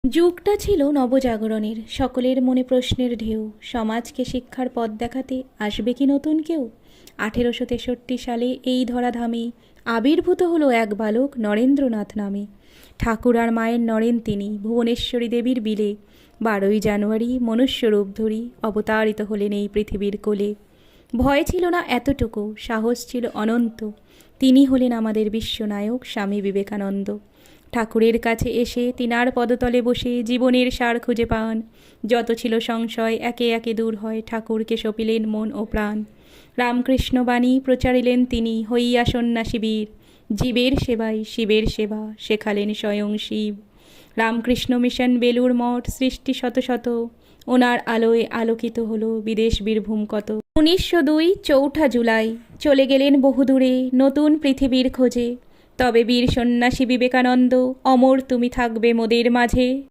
যুগটা ছিল নবজাগরণের, সকলের মনে প্রশ্নের ঢেউ। সমাজকে শিক্ষার পথ দেখাতে আসবে কি নতুন কেউ? 1863 সালে এই ধরাধামে আবির্ভূত হলো এক বালক নরেন্দ্রনাথ নামে। ঠাকুর আর মায়ের নরেন তিনি, ভুবনেশ্বরী দেবীর বিলে। 12ই জানুয়ারি মনুষ্যরূপ ধরি অবতারিত হলেন এই পৃথিবীর কোলে। ভয় ছিল না এতটুকু, সাহস ছিল অনন্ত। তিনি হলেন আমাদের বিশ্বনায়ক স্বামী বিবেকানন্দ। ঠাকুরের কাছে এসে তিনার পদতলে বসে জীবনের সার খুঁজে পান। যত ছিল সংশয় একে একে দূর হয়, ঠাকুরকে সঁপিলেন মন ও প্রাণ। রামকৃষ্ণ বাণী প্রচারিলেন তিনি, হইয়া সন্ন্যাসী বীর। জীবের সেবায় শিবের সেবা শেখালেন স্বয়ং শিব। রামকৃষ্ণ মিশন বেলুর মঠ সৃষ্টি শত শত, ওনার আলোয় আলোকিত হলো বিদেশ বীরভূম কত। 1902 চৌঠা জুলাই চলে গেলেন বহুদূরে নতুন পৃথিবীর খোঁজে। তবে বীর সন্ন্যাসী বিবেকানন্দ, অমর তুমি থাকবে মোদের মাঝে।